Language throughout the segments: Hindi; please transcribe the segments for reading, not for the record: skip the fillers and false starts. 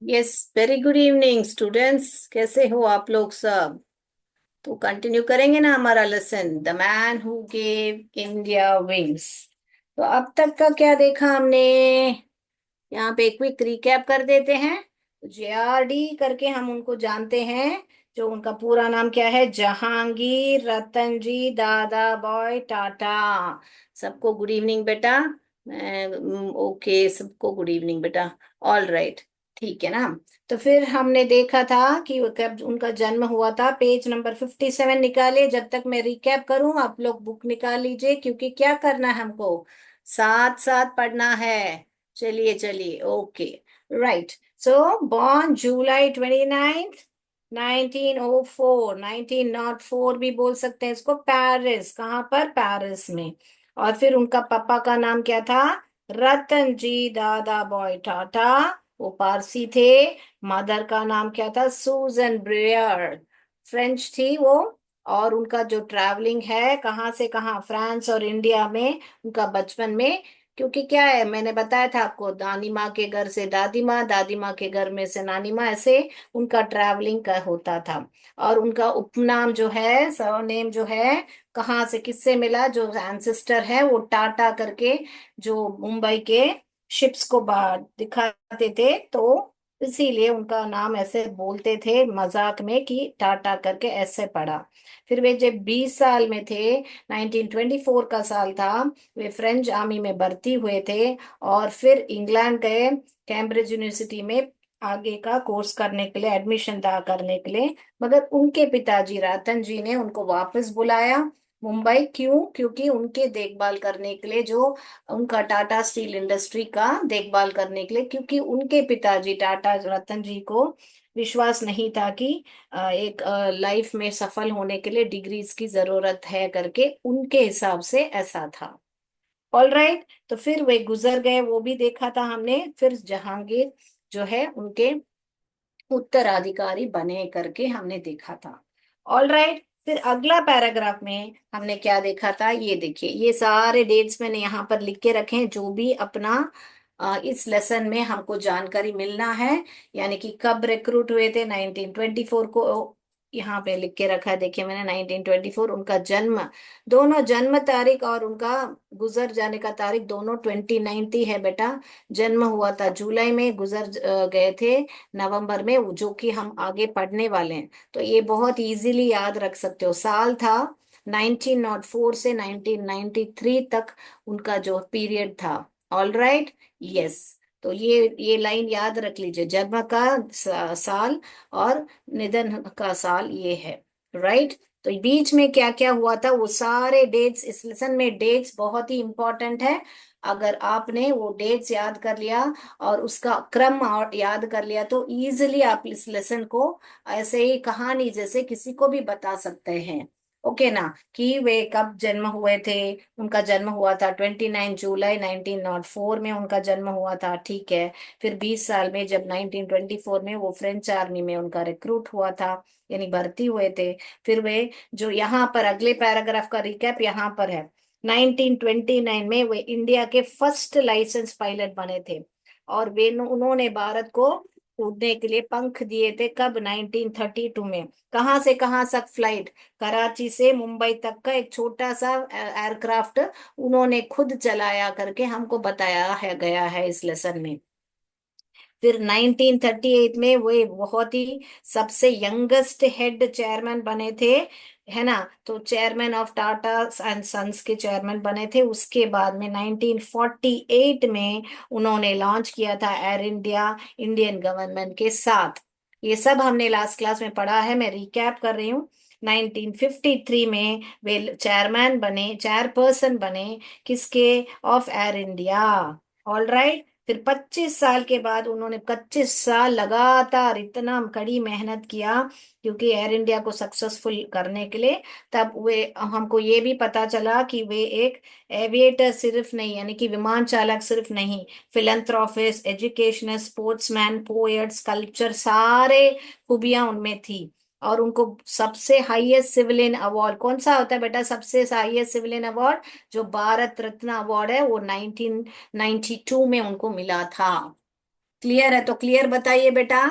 Yes, very good evening students. कैसे हो आप लोग सब? तो कंटिन्यू करेंगे ना हमारा lesson, the man who gave India wings. तो अब तक का क्या देखा हमने? यहाँ पे क्विक रिकैप कर देते हैं। जेआरडी करके हम उनको जानते हैं। जो उनका पूरा नाम क्या है? जहांगीर रतन जी दादा बॉय टाटा। सबको गुड इवनिंग बेटा। ओके, सबको गुड इवनिंग बेटा। ऑल राइट, ठीक है ना। तो फिर हमने देखा था कि वो कब उनका जन्म हुआ था। पेज नंबर 57 निकाले। जब तक मैं रिकैप करूं आप लोग बुक निकाल लीजिए, क्योंकि क्या करना है हमको, साथ साथ पढ़ना है। चलिए चलिए, ओके। राइट। सो बॉर्न July 29, 1904। 1904 भी बोल सकते हैं इसको। पेरिस, कहाँ पर? पेरिस में। और फिर उनका पापा का नाम क्या था? रतन जी दादा बॉय टाटा। वो पारसी थे। मदर का नाम क्या था? सूजन ब्रेयर। फ्रेंच थी वो। और उनका जो ट्रैवलिंग है, कहाँ से कहाँ, फ्रांस और इंडिया में, उनका बचपन में। क्योंकि क्या है, मैंने बताया था आपको, नानी माँ के घर से दादी माँ, दादी माँ के घर में से नानी माँ, ऐसे उनका ट्रैवलिंग का होता था। और उनका उपनाम जो है, सरनेम जो है, कहाँ से किससे मिला? जो एंसेस्टर है वो टाटा करके, जो मुंबई के शिप्स को बाहर दिखाते थे, तो इसीलिए उनका नाम ऐसे बोलते थे मजाक में कि टाटा करके ऐसे पड़ा। फिर वे जब 20 साल में थे, 1924 का साल था, वे फ्रेंच आर्मी में भर्ती हुए थे। और फिर इंग्लैंड गए, कैम्ब्रिज यूनिवर्सिटी में आगे का कोर्स करने के लिए, एडमिशन दा करने के लिए। मगर उनके पिताजी रतन जी ने उनको वापस बुलाया मुंबई। क्यों? क्योंकि उनके देखभाल करने के लिए, जो उनका टाटा स्टील इंडस्ट्री का देखभाल करने के लिए, क्योंकि उनके पिताजी टाटा रतन जी को विश्वास नहीं था कि एक लाइफ में सफल होने के लिए डिग्रीज की जरूरत है करके, उनके हिसाब से ऐसा था। All right. तो फिर वे गुजर गए, वो भी देखा था हमने। फिर जहांगीर जो है उनके उत्तराधिकारी बने करके हमने देखा था। All right. फिर अगला पैराग्राफ में हमने क्या देखा था, ये देखिए। ये सारे डेट्स मैंने यहाँ पर लिख के रखे हैं, जो भी अपना इस लेसन में हमको जानकारी मिलना है। यानी कि कब रिक्रूट हुए थे, 1924 को यहाँ पे लिख के रखा है। देखिए मैंने 1924, उनका जन्म, दोनों जन्म तारीख और उनका गुजर जाने का तारीख दोनों 29 ही है बेटा। जन्म हुआ था जुलाई में, गुजर गए थे नवंबर में, जो कि हम आगे पढ़ने वाले हैं। तो ये बहुत इजीली याद रख सकते हो। साल था 1904 से 1993 तक, उनका जो पीरियड था। All right, yes. तो ये लाइन याद रख लीजिए, जन्म का साल और निधन का साल ये है। राइट। तो बीच में क्या क्या हुआ था, वो सारे डेट्स, इस लेसन में डेट्स बहुत ही इंपॉर्टेंट है। अगर आपने वो डेट्स याद कर लिया और उसका क्रम और याद कर लिया, तो इजीली आप इस लेसन को ऐसे ही कहानी जैसे किसी को भी बता सकते हैं। ओके ना, कि वे कब जन्म हुए थे। उनका जन्म हुआ था 29 जुलाई 1904 में, उनका जन्म हुआ था, ठीक है। फिर 20 साल में, जब 1924 में वो फ्रेंच आर्मी में उनका रिक्रूट हुआ था, यानी भर्ती हुए थे। फिर वे, जो यहाँ पर अगले पैराग्राफ का रिकैप यहाँ पर है, 1929 में वे इंडिया के फर्स्ट लाइसेंस पायलट बने थे। और वे उन्होंने भारत को उड़ने के लिए पंख दिए थे। कब? 1932 में। कहाँ से कहाँ तक फ्लाइट? कराची से मुंबई तक का एक छोटा सा एयरक्राफ्ट उन्होंने खुद चलाया करके हमको बताया है गया है इस लेसन में। फिर 1938 में वे बहुत ही सबसे यंगेस्ट हेड चेयरमैन बने थे, है ना। तो chairman of Tata and sons के चेयरमैन बने थे। उसके बाद में 1948 में उन्होंने लॉन्च किया था एयर इंडिया, इंडियन गवर्नमेंट के साथ। ये सब हमने लास्ट क्लास में पढ़ा है, मैं रिकैप कर रही हूँ। 1953 में वे चेयरमैन बने, चेयरपर्सन बने, किसके? Of air India. All right. फिर 25 साल के बाद उन्होंने 25 साल लगातार इतना कड़ी मेहनत किया, क्योंकि एयर इंडिया को सक्सेसफुल करने के लिए। तब वे, हमको ये भी पता चला कि वे एक एविएटर सिर्फ नहीं, यानी कि विमान चालक सिर्फ नहीं, philanthropist, educational, sportsman, poet, sculpture, सारे खूबियां उनमें थी। और उनको सबसे हाईएस्ट सिविलियन अवार्ड कौन सा होता है बेटा? सबसे हाईएस्ट सिविलियन अवार्ड जो भारत रत्न अवार्ड है, वो 1992 में उनको मिला था। क्लियर है तो क्लियर बताइए बेटा।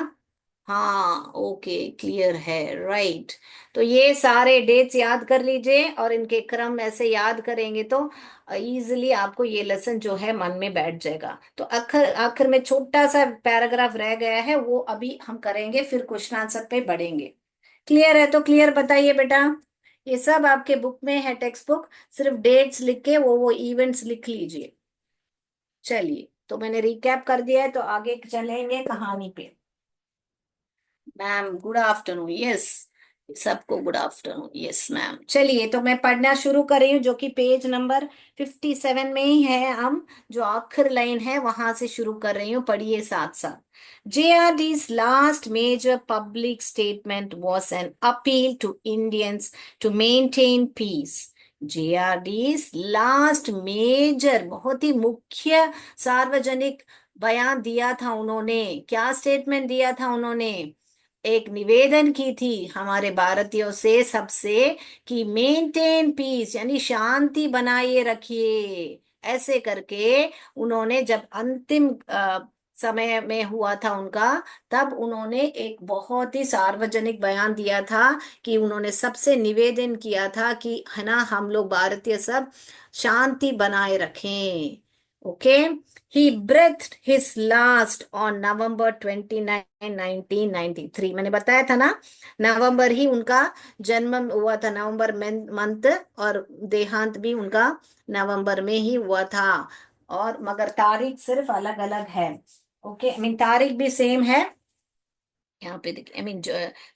हाँ ओके, क्लियर है, राइट। तो ये सारे डेट्स याद कर लीजिए और इनके क्रम ऐसे याद करेंगे तो इजीली आपको ये लेसन जो है मन में बैठ जाएगा। तो आखिर आखिर में छोटा सा पैराग्राफ रह गया है, वो अभी हम करेंगे, फिर क्वेश्चन आंसर पे बढ़ेंगे। क्लियर है तो क्लियर बताइए बेटा। ये सब आपके बुक में है, टेक्स्ट बुक, सिर्फ डेट्स लिख के वो इवेंट्स लिख लीजिए। चलिए, तो मैंने रिकैप कर दिया है, तो आगे चलेंगे कहानी पे। मैम गुड आफ्टरनून, यस, सबको गुड आफ्टरनून, यस मैम। चलिए, तो मैं पढ़ना शुरू कर रही हूँ, जो कि पेज नंबर 57 में ही है। हम जो आखिर लाइन है वहां से शुरू कर रही हूँ, पढ़िए साथ साथ। JRD's last major public statement was an appeal to Indians to maintain peace. JRD's last major, बहुत ही मुख्य सार्वजनिक बयान दिया था उन्होंने। क्या स्टेटमेंट दिया था उन्होंने? एक निवेदन की थी हमारे भारतीयों से सबसे, कि मेंटेन पीस यानी शांति बनाए रखिए, ऐसे करके उन्होंने जब अंतिम समय में हुआ था उनका, तब उन्होंने एक बहुत ही सार्वजनिक बयान दिया था, कि उन्होंने सबसे निवेदन किया था कि है ना, हम लोग भारतीय सब शांति बनाए रखें। Okay. He breathed his last on November 29, 1993। मैंने बताया था ना, नवंबर ही उनका जन्म हुआ था, नवंबर मंथ, और देहांत भी उनका नवंबर में ही हुआ था। और मगर तारीख सिर्फ अलग अलग है। ओके, आई मीन तारीख भी सेम है। यहाँ पे देखिए, आई मीन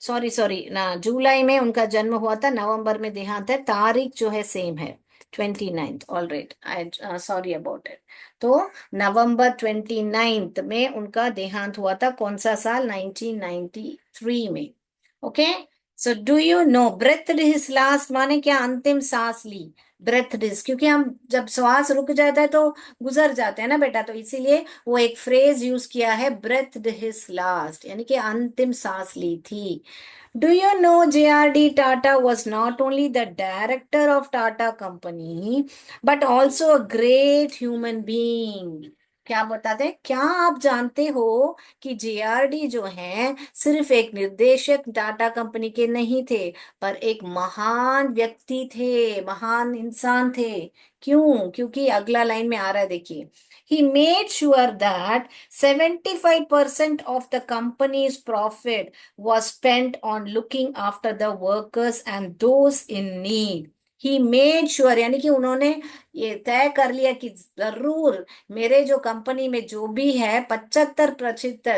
सॉरी सॉरी ना, जुलाई में उनका जन्म हुआ था, नवंबर में देहांत है, तारीख जो है सेम है, 29th। All right, I sorry about it. तो नवंबर 29 में उनका देहांत हुआ था, कौन सा साल? 1993 में। Okay. So do you know breathe his last माने क्या? अंतिम सांस ली। ब्रेथ हिज, क्योंकि हम जब श्वास रुक जाता है तो गुजर जाते हैं ना बेटा, तो इसीलिए वो एक फ्रेज यूज किया है, ब्रेथ हिज लास्ट, यानी कि अंतिम सांस ली थी। Do you no JRD Tata was not only the director of Tata company, but also a great human being? क्या बताते हैं? क्या आप जानते हो कि JRD जो है सिर्फ एक निर्देशक टाटा कंपनी के नहीं थे, पर एक महान व्यक्ति थे, महान इंसान थे। क्यों? क्योंकि अगला लाइन में आ रहा है, देखिए। He made sure that 75% of the company's profit was spent on looking after the workers and those in need. He made sure, यानी कि उन्होंने ये तय कर लिया कि जरूर मेरे जो कंपनी में जो भी है 75%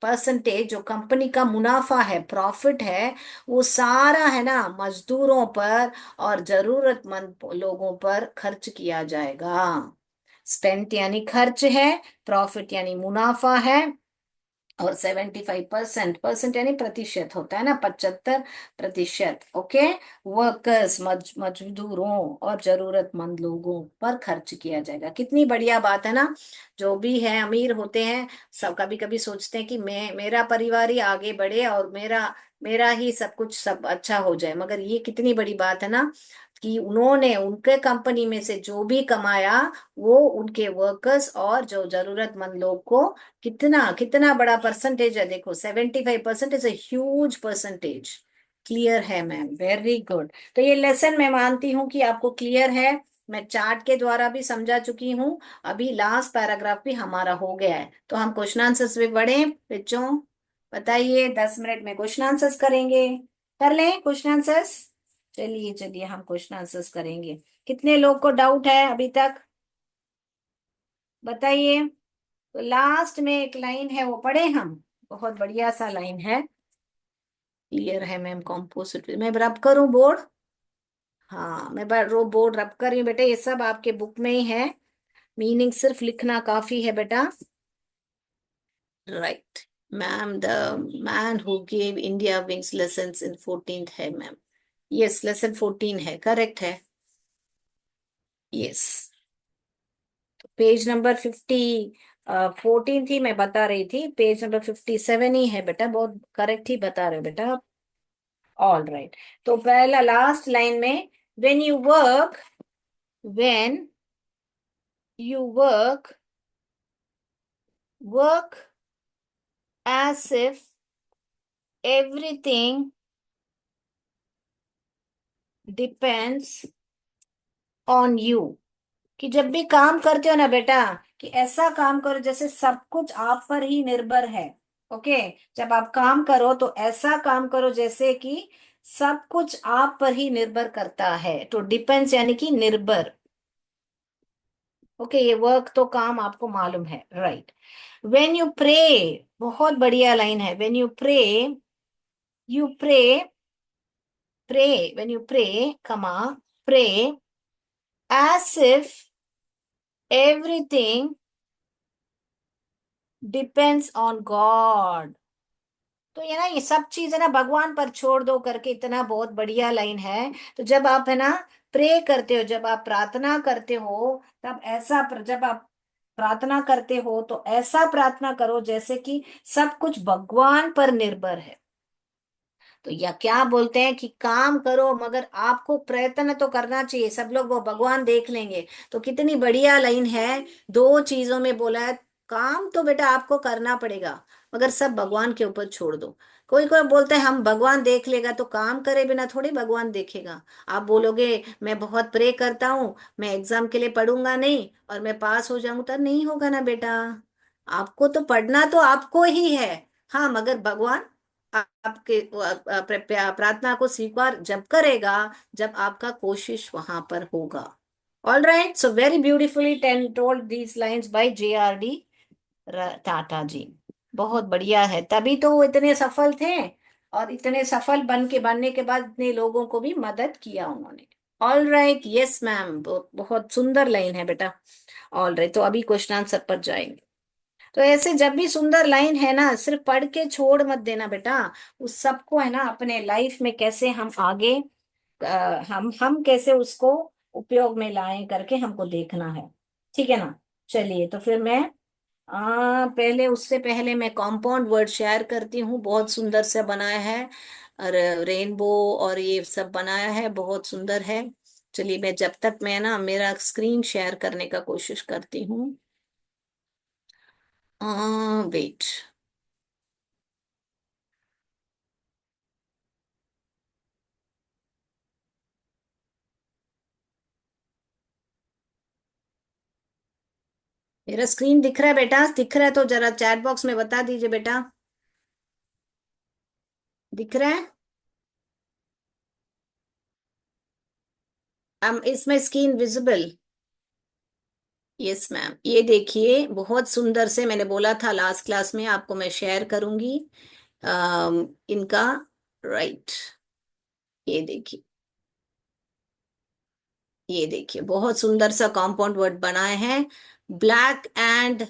परसेंटेज जो कंपनी का मुनाफा है, प्रॉफिट है, वो सारा है ना मजदूरों पर और जरूरतमंद लोगों पर खर्च किया जाएगा। स्पेंट यानी खर्च है, प्रॉफिट यानी मुनाफा है, और 75%, परसेंट यानी प्रतिशत होता है ना, 75%। ओके। वर्कर्स, मजदूरों और जरूरतमंद लोगों पर खर्च किया जाएगा। कितनी बढ़िया बात है ना। जो भी है अमीर होते हैं, सब कभी कभी सोचते हैं कि मैं, मेरा परिवार ही आगे बढ़े और मेरा मेरा ही सब कुछ सब अच्छा हो जाए, मगर ये कितनी बड़ी बात है ना, कि उन्होंने उनके कंपनी में से जो भी कमाया, वो उनके वर्कर्स और जो जरूरतमंद लोग को, कितना कितना बड़ा परसेंटेज है, देखो 75% is a huge percentage. Clear है मैम, वेरी गुड। तो ये लेसन मैं मानती हूँ कि आपको क्लियर है, मैं चार्ट के द्वारा भी समझा चुकी हूँ। अभी लास्ट पैराग्राफ भी हमारा हो गया है, तो हम क्वेश्चन आंसर्स पे बढ़े बच्चों। बताइए, 10 मिनट में क्वेश्चन आंसर्स करेंगे, कर लें क्वेश्चन आंसर्स? चलिए चलिए, हम क्वेश्चन आंसर्स करेंगे। कितने लोग को डाउट है अभी तक, बताइए। तो लास्ट में एक लाइन है, वो पढ़े हम, बहुत बढ़िया सा लाइन है। क्लियर है मैम, कॉम्पोजिट मैं रब करूं बोर्ड? हाँ, मैं रो बोर्ड रब कर रही हूँ बेटा, ये सब आपके बुक में ही है, मीनिंग सिर्फ लिखना काफी है बेटा। Right ma'am, the man who gave India wings lesson in 14th है मैम। यस, लेसन 14 है, करेक्ट है। यस। पेज नंबर 14 थी, मैं बता रही थी, पेज नंबर 57 ही है बेटा, बहुत करेक्ट ही बता रहे हो बेटा आप। All right. तो पहला लास्ट लाइन में, when you work, when you work, work as if everything depends on you। कि जब भी काम करते हो ना बेटा, कि ऐसा काम करो जैसे सब कुछ आप पर ही निर्भर है। ओके। जब आप काम करो तो ऐसा काम करो जैसे कि सब कुछ आप पर ही निर्भर करता है। तो डिपेंड्स यानी कि निर्भर। ओके, ये वर्क तो काम आपको मालूम है, राइट। वेन यू प्रे, बहुत बढ़िया लाइन है। When you pray, you pray, pray, when you pray, comma, pray as if everything depends on God। तो ये ना, ये सब चीज है ना भगवान पर छोड़ दो करके, इतना बहुत बढ़िया लाइन है। तो जब आप है ना प्रे करते हो, जब आप प्रार्थना करते हो, तब ऐसा जब आप प्रार्थना करते हो तो ऐसा प्रार्थना करो जैसे कि सब कुछ भगवान पर निर्भर है। तो या क्या बोलते हैं कि काम करो मगर आपको प्रयत्न तो करना चाहिए, सब लोग वो भगवान देख लेंगे। तो कितनी बढ़िया लाइन है। दो चीजों में बोला है। काम तो बेटा आपको करना पड़ेगा, मगर सब भगवान के ऊपर छोड़ दो। कोई कोई बोलता है हम भगवान देख लेगा, तो काम करे बिना थोड़ी भगवान देखेगा। आप बोलोगे मैं बहुत प्रे करता हूँ, मैं एग्जाम के लिए पढ़ूंगा नहीं और मैं पास हो जाऊं, तो नहीं होगा ना बेटा। आपको तो पढ़ना तो आपको ही है। हाँ, मगर भगवान आपके प्रार्थना को स्वीकार जब करेगा, जब आपका कोशिश वहां पर होगा। All right, so very beautifully ten told these lines by JRD Tata ji. बहुत बढ़िया है, तभी तो वो इतने सफल थे। और इतने सफल बनने के बाद इतने लोगों को भी मदद किया उन्होंने। ऑल राइट, यस मैम, बहुत सुंदर लाइन है बेटा। ऑल राइट, तो अभी क्वेश्चन आंसर पर जाएंगे। तो ऐसे जब भी सुंदर लाइन है ना, सिर्फ पढ़ के छोड़ मत देना बेटा। उस सबको है ना अपने लाइफ में कैसे हम आगे, हम कैसे उसको उपयोग में लाएं करके हमको देखना है। ठीक है ना। चलिए, तो फिर मैं पहले, उससे पहले मैं कंपाउंड वर्ड शेयर करती हूँ। बहुत सुंदर से बनाया है, और रेनबो और ये सब बनाया है, बहुत सुंदर है। चलिए, मैं जब तक मैं ना मेरा स्क्रीन शेयर करने का कोशिश करती हूँ। वेट। मेरा स्क्रीन दिख रहा है बेटा? दिख रहा है तो जरा चैट बॉक्स में बता दीजिए बेटा। दिख रहा है? इसमें स्क्रीन विजिबल? यस मैम, ये देखिए बहुत सुंदर से, मैंने बोला था लास्ट क्लास में आपको मैं शेयर करूंगी इनका। राइट, ये देखिए, ये देखिए बहुत सुंदर सा कंपाउंड वर्ड बनाए हैं। ब्लैक एंड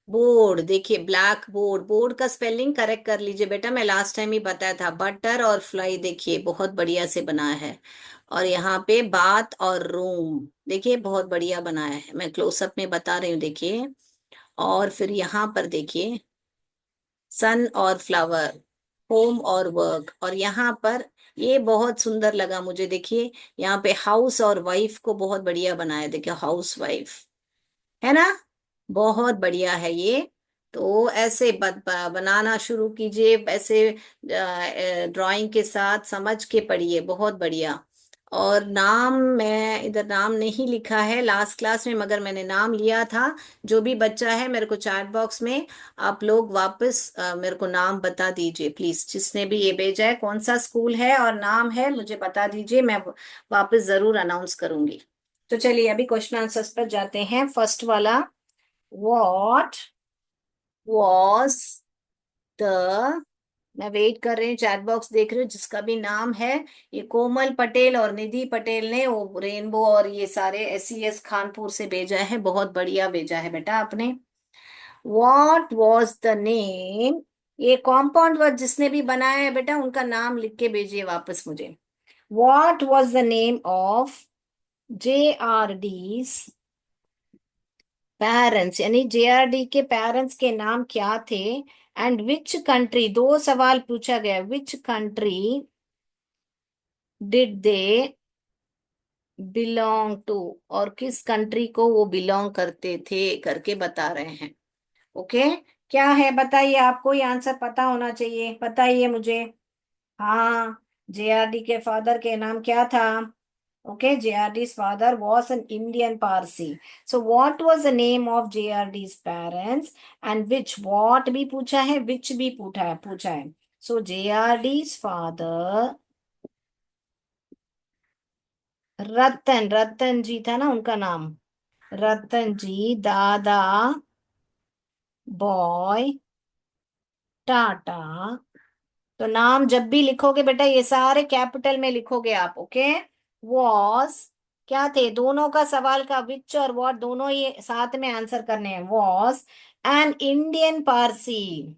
बोर्ड, देखिए ब्लैक बोर्ड, बोर्ड का स्पेलिंग करेक्ट कर लीजिए बेटा, मैं लास्ट टाइम ही बताया था। बटर और फ्लाई, देखिए बहुत बढ़िया से बनाया है। और यहाँ पे बात और रूम, देखिए बहुत बढ़िया बनाया है, मैं क्लोजअप में बता रही हूँ, देखिए। और फिर यहाँ पर देखिए सन और फ्लावर, होम और वर्क। और यहाँ पर ये बहुत सुंदर लगा मुझे, देखिए यहाँ पे हाउस और वाइफ को बहुत बढ़िया बनाया, देखिए हाउस वाइफ, है ना। बहुत बढ़िया है ये। तो ऐसे बनाना शुरू कीजिए, ऐसे ड्राइंग के साथ समझ के पढ़िए, बहुत बढ़िया। और नाम, मैं इधर नाम नहीं लिखा है लास्ट क्लास में, मगर मैंने नाम लिया था। जो भी बच्चा है मेरे को चैट बॉक्स में आप लोग वापस मेरे को नाम बता दीजिए प्लीज। जिसने भी ये भेजा है कौन सा स्कूल है और नाम है मुझे बता दीजिए, मैं वापस जरूर अनाउंस करूंगी। तो चलिए अभी क्वेश्चन आंसर्स पर जाते हैं। फर्स्ट वाला, व्हाट वॉज द, मैं वेट कर रही हूँ, चैट बॉक्स देख रही हूँ, जिसका भी नाम है। ये कोमल पटेल और निधि पटेल ने वो रेनबो और ये सारे SES कानपुर से भेजा है, बहुत बढ़िया भेजा है बेटा आपने। व्हाट वॉज द नेम, ये कॉम्पाउंड वर्ड जिसने भी बनाया है बेटा उनका नाम लिख के भेजिए वापस मुझे। What was the name of JRD's parents, यानी JRD के पेरेंट्स के नाम क्या थे। एंड विच कंट्री, दो सवाल पूछा गया, which country did they belong to, और किस कंट्री को वो बिलोंग करते थे करके बता रहे हैं। ओके। क्या है बताइए, आपको ये आंसर पता होना चाहिए, बताइए मुझे। हाँ, जेआरडी के फादर के नाम क्या था? Okay, JRD's father was an Indian Parsi. So what was the name of JRD's parents? And which, what भी पूछा है, which भी पूछा है। So JRD's father, रतन, रतन जी था ना उनका नाम, रतन जी दादा बॉय टाटा। तो नाम जब भी लिखोगे बेटा, ये सारे कैपिटल में लिखोगे आप, ओके। वॉस, क्या थे दोनों का सवाल का विच और वॉट दोनों ही साथ में आंसर करने हैं। Was an Indian Parsi,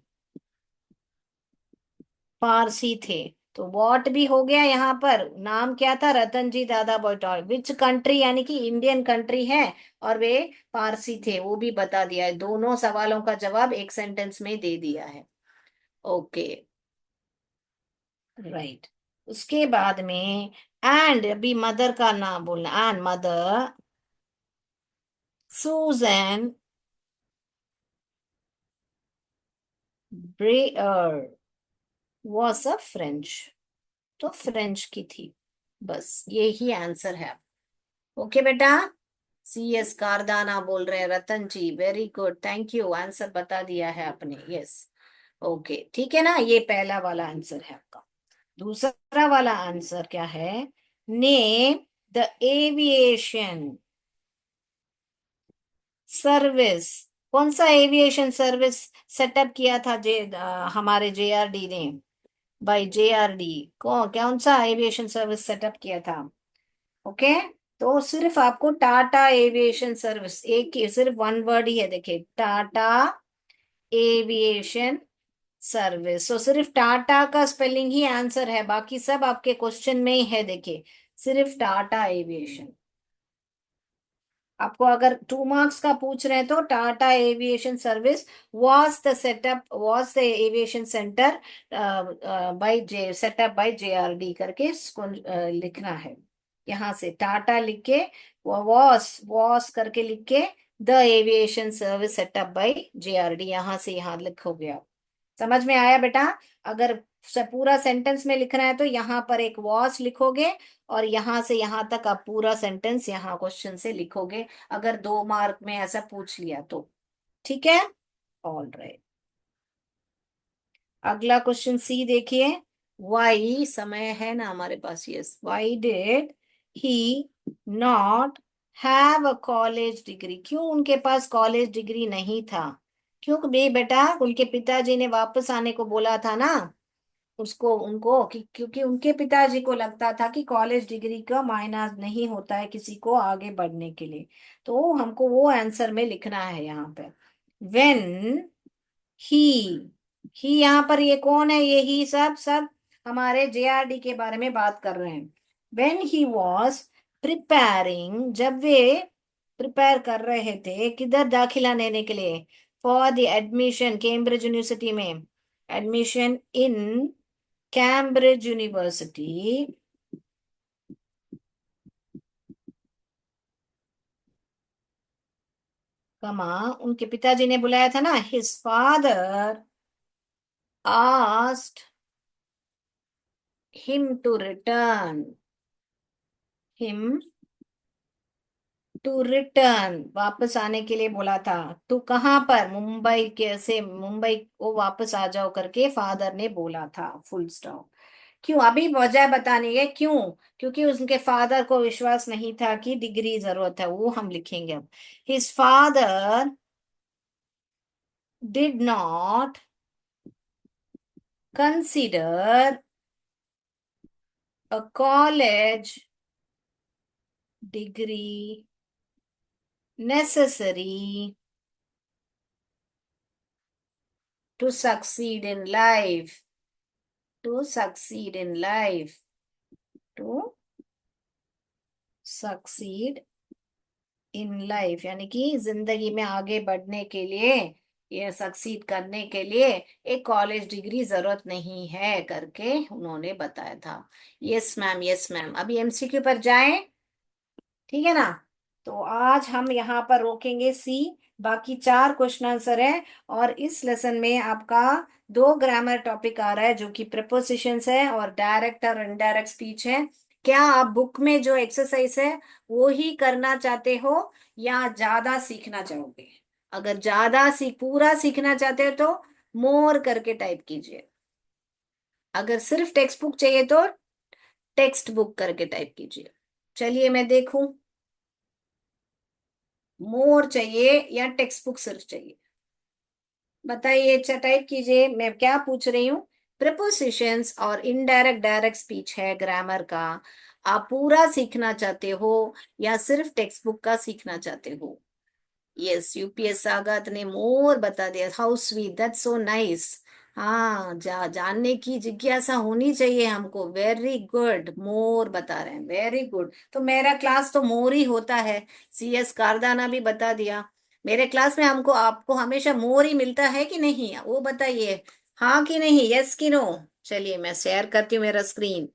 Parsi थे। तो वॉट भी हो गया यहाँ पर, नाम क्या था, रतन जी दादा बॉयटॉय, विच कंट्री यानी कि इंडियन कंट्री है, और वे पारसी थे, वो भी बता दिया है। दोनों सवालों का जवाब एक सेंटेंस में दे दिया है। Okay, right. उसके बाद में एंड, अभी मदर का नाम बोलना, and mother Suzanne Briere was a French, तो फ्रेंच की थी। बस ये ही आंसर है। ओके बेटा। सी एस कारदाना बोल रहे हैं Ratan ji, very good, thank you, answer बता दिया है आपने, यस। ओके, ठीक है ना, ये पहला वाला आंसर है आपका। दूसरा वाला आंसर क्या है? नेम द एविएशन सर्विस, कौन सा एविएशन सर्विस सेटअप किया था हमारे जेआरडी ने, बाय जेआरडी। कौन सा एविएशन सर्विस सेटअप किया था? ओके, तो सिर्फ आपको टाटा एविएशन सर्विस, एक ही सिर्फ वन वर्ड ही है, देखिए, टाटा एविएशन सर्विस। तो सिर्फ टाटा का स्पेलिंग ही आंसर है, बाकी सब आपके क्वेश्चन में ही है, देखिए, सिर्फ टाटा एविएशन। आपको अगर 2 मार्क्स का पूछ रहे हैं तो Tata aviation service was the setup, was the aviation centre by J setup by JRD करके इसको लिखना है। यहाँ से टाटा लिख के, वॉस करके लिख के, the aviation service setup by JRD, यहाँ से यहाँ लिखोगे आप। समझ में आया बेटा? अगर पूरा सेंटेंस में लिखना है तो यहाँ पर एक वॉस लिखोगे, और यहाँ से यहाँ तक आप पूरा सेंटेंस यहाँ क्वेश्चन से लिखोगे, अगर 2 मार्क में ऐसा पूछ लिया तो। ठीक है, ऑल राइट। अगला क्वेश्चन सी देखिए। वाई, समय है ना हमारे पास, yes, why did he not have a college degree, क्यों उनके पास कॉलेज डिग्री नहीं था? क्यों बे बेटा, उनके पिताजी ने वापस आने को बोला था ना उसको, उनको क्योंकि उनके पिताजी को लगता था कि कॉलेज डिग्री का मायना नहीं होता है किसी को आगे बढ़ने के लिए। तो हमको वो आंसर में लिखना है यहाँ पे। वेन ही, यहाँ पर ये कौन है, ये ही सब सब हमारे जेआरडी के बारे में बात कर रहे हैं। वेन ही वॉज प्रिपेयरिंग, जब वे प्रिपेयर कर रहे थे, किधर दाखिला लेने के लिए, for the admission Cambridge university में, admission in Cambridge university, comma, उनके पिताजी ने बुलाया था ना, his father asked him to return, him to return, वापस आने के लिए बोला था। तो कहाँ पर, मुंबई के से, मुंबई को वापस आ जाओ करके फादर ने बोला था, फुल स्टॉप। क्यों, अभी वजह बतानी है क्यों? क्योंकि उनके फादर को विश्वास नहीं था कि डिग्री जरूरत है, वो हम लिखेंगे अब। His father did not consider a college degree necessary to succeed in life, to succeed in life, to succeed in life, यानी कि जिंदगी में आगे बढ़ने के लिए, ये सक्सीड करने के लिए एक कॉलेज डिग्री जरूरत नहीं है करके उन्होंने बताया था। यस मैम, यस मैम, अभी एमसीक्यू पर जाएं, ठीक है ना। तो आज हम यहाँ पर रोकेंगे सी, बाकी 4 क्वेश्चन आंसर है। और इस लेसन में आपका 2 ग्रामर टॉपिक आ रहा है, जो कि प्रपोजिशंस है और डायरेक्ट और इनडायरेक्ट स्पीच है। क्या आप बुक में जो एक्सरसाइज है वो ही करना चाहते हो या ज्यादा सीखना चाहोगे? अगर ज्यादा पूरा सीखना चाहते हो तो मोर करके टाइप कीजिए। अगर सिर्फ टेक्स्ट बुक चाहिए तो टेक्स्ट बुक करके टाइप कीजिए। चलिए मैं देखूं, मोर चाहिए या टेक्स्ट बुक सिर्फ चाहिए? बताइए, अच्छा टाइप कीजिए। मैं क्या पूछ रही हूँ, प्रिपोजिशंस और इनडायरेक्ट डायरेक्ट स्पीच है ग्रामर का। आप पूरा सीखना चाहते हो या सिर्फ टेक्स्ट बुक का सीखना चाहते हो? यस, यूपीएस सागत ने मोर बता दिया। How sweet, that's so nice. हाँ, जानने की जिज्ञासा होनी चाहिए हमको। वेरी गुड, मोर बता रहे हैं, वेरी गुड। तो मेरा क्लास तो मोर ही होता है। सीएस कारदाना भी बता दिया। मेरे क्लास में हमको आपको हमेशा मोर ही मिलता है कि नहीं, वो बताइए। हाँ कि नहीं, यस कि नो? चलिए मैं शेयर करती हूँ मेरा स्क्रीन।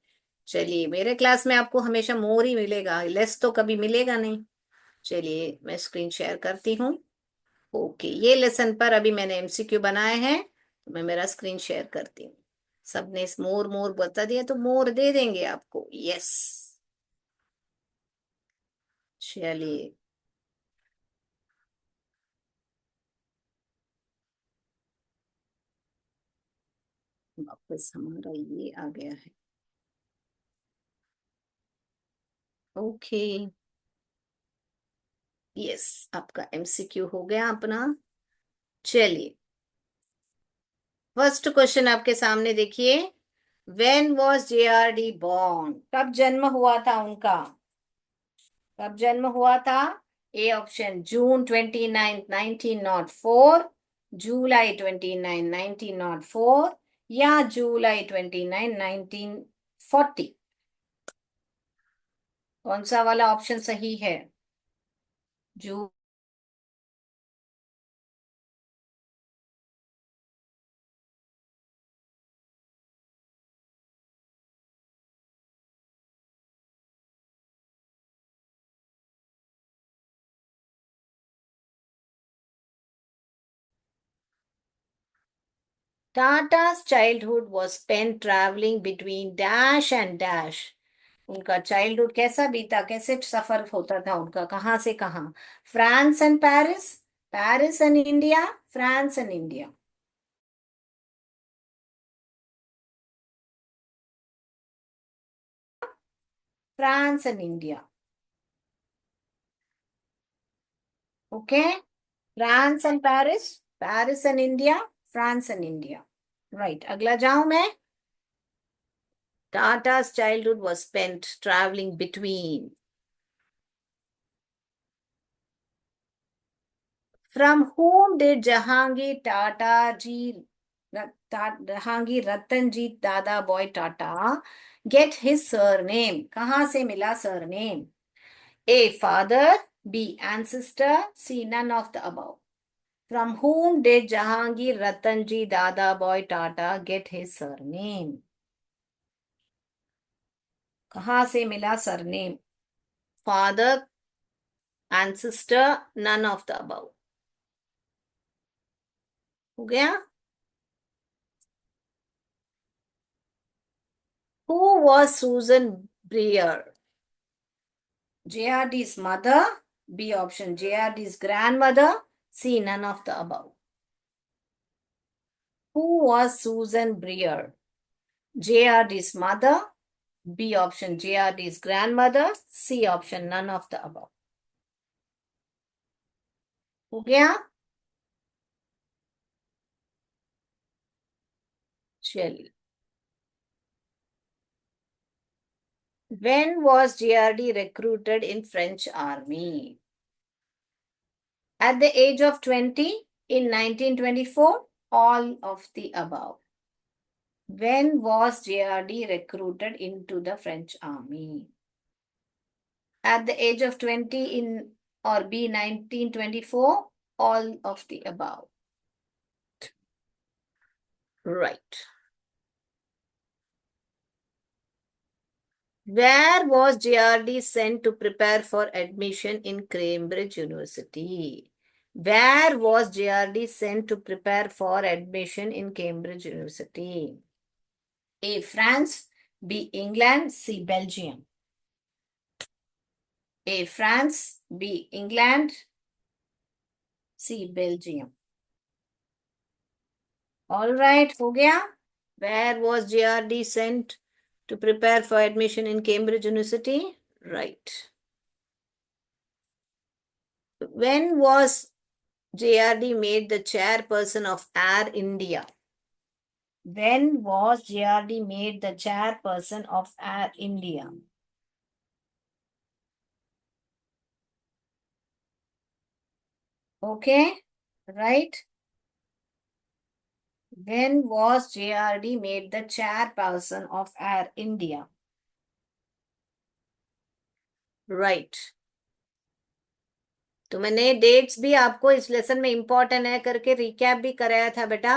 चलिए, मेरे क्लास में आपको हमेशा मोर ही मिलेगा, लेस तो कभी मिलेगा नहीं। चलिए मैं स्क्रीन शेयर करती हूँ। ओके, ये लेसन पर अभी मैंने एमसीक्यू बनाए हैं, तो मैं मेरा स्क्रीन शेयर करती हूँ। सबने इस मोर मोर बता दिया तो मोर दे देंगे आपको। यस, चलिए। वापस हमारा ये आ गया है। ओके, यस, आपका एमसीक्यू हो गया अपना। चलिए, फर्स्ट क्वेश्चन आपके सामने देखिए। When was JRD born? कब जन्म हुआ था उनका? कब जन्म हुआ था? ए ऑप्शन, जून 29 1904, जुलाई 29 1904, या जुलाई 29 1940? कौन सा वाला ऑप्शन सही है? जू टाटा's childhood was spent traveling between dash and dash। उनका चाइल्डहुड कैसा बीता, कैसे सफर होता था उनका, कहाँ से कहाँ? France and Paris, Paris and India, France and India? France and India. Okay, France and Paris, Paris and India, France and India. Right, अगला जाऊं मैं। टाटा's childhood was spent traveling between। From whom did Jahangir Tata ji, Jahangir Ratanjit Dada Boy Tata get his surname? कहाँ से मिला surname? A. Father, B. Ancestor, C. None of the above. From whom did Jahangir Ratanji Dada Boy Tata get his surname? कहाँ से मिला surname? Father, ancestor, none of the above? हो गया। Who was Suzanne Briere? JRD's mother, B option, JRD's grandmother, C. None of the above? Who was Susan Breer? JRD's mother, B option, JRD's grandmother, C option, none of the above? हो गया। चलिए, when was JRD recruited in French army? At the age of 20, in 1924, all of the above? When was JRD recruited into the French army? At the age of 20, in or B 1924, all of the above? Right. Where was JRD sent to prepare for admission in Cambridge University? Where was JRD sent to prepare for admission in Cambridge University? A. France. B. England. C. Belgium. A. France. B. England. C. Belgium. All right, हो गया. Where was JRD sent to prepare for admission in Cambridge University? Right. When was JRD made the chairperson of Air India? When was JRD made the chairperson of Air India? Okay, right. When was JRD made the chairperson of Air India? Right. तो मैंने डेट्स भी आपको इस लेसन में इंपॉर्टेंट है करके रिकैप भी कराया था बेटा.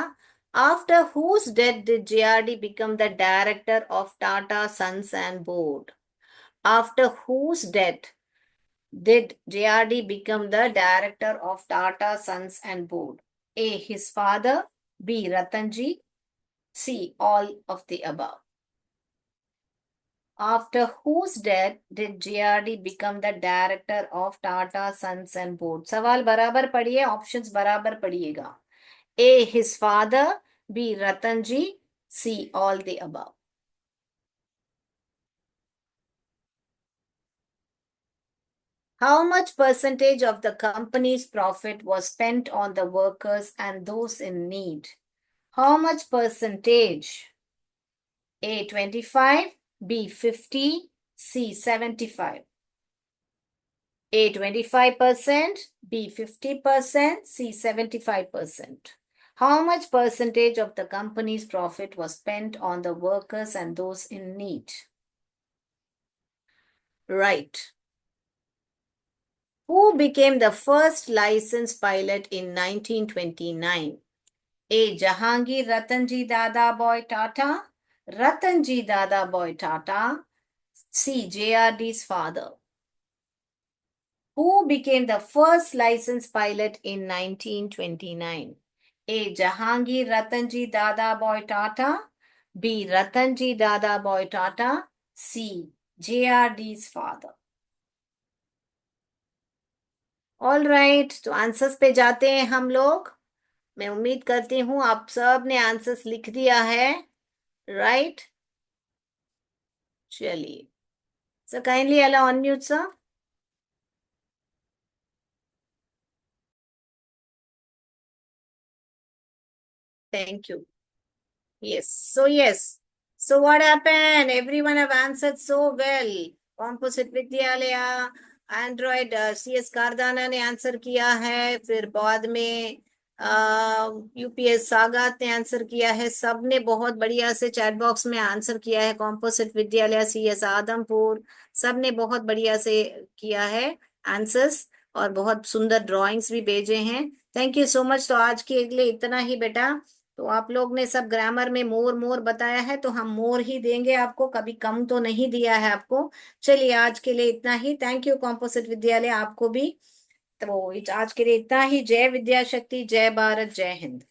After whose death did JRD become the director of Tata sons and board? After whose death did JRD become the director of Tata sons and board? A his father. B Ratan ji. C all of the above. After whose death did JRD become the director of Tata Sons and Board? सवाल बराबर पढ़िए, ऑप्शंस बराबर पढ़िएगा. A. His father. B. Ratanji. C. All the above. How much percentage of the company's profit was spent on the workers and those in need? How much percentage? A. 25. B. 50. C. 75. A 25%, B 50%, C 75%. How much percentage of the company's profit was spent on the workers and those in need? Right. Who became the first licensed pilot in 1929? A. Jahangir Ratanji Dadabhai Tata. Ratanji Dadabhai Tata. C. JRD's father. Who became the first licensed pilot in 1929? A. Jahangir Ratanji Dadabhai Tata. B. Ratanji Dadabhai Tata. C. JRD's father. All right, तो आंसर्स पे जाते हैं हम लोग. मैं उम्मीद करती हूं आप सब ने आंसर्स लिख दिया है. राइट, चलिए. Sir kindly allow unmute sir. Thank you. Yes. So yes. So what happened? Everyone have answered so well. Composite विद्यालय, एंड्रॉइड CS कारदाना ने आंसर किया है. फिर बाद में यूपीएस सागात ने आंसर किया है. सबने बहुत बढ़िया से चैट बॉक्स में आंसर किया है. कॉम्पोजिट विद्यालय, CS आदमपुर, सबने बहुत बढ़िया से किया है आंसर्स. और बहुत सुंदर ड्राइंग्स भी भेजे हैं. Thank you so much. तो आज के लिए इतना ही बेटा. तो आप लोग ने सब ग्रामर में मोर मोर बताया है, तो हम मोर ही देंगे आपको, कभी कम तो नहीं दिया है आपको. चलिए आज के लिए इतना ही. थैंक यू कॉम्पोजिट विद्यालय, आपको भी. तो आज के लिए इतना ही. जय विद्या शक्ति, जय भारत, जय हिंद.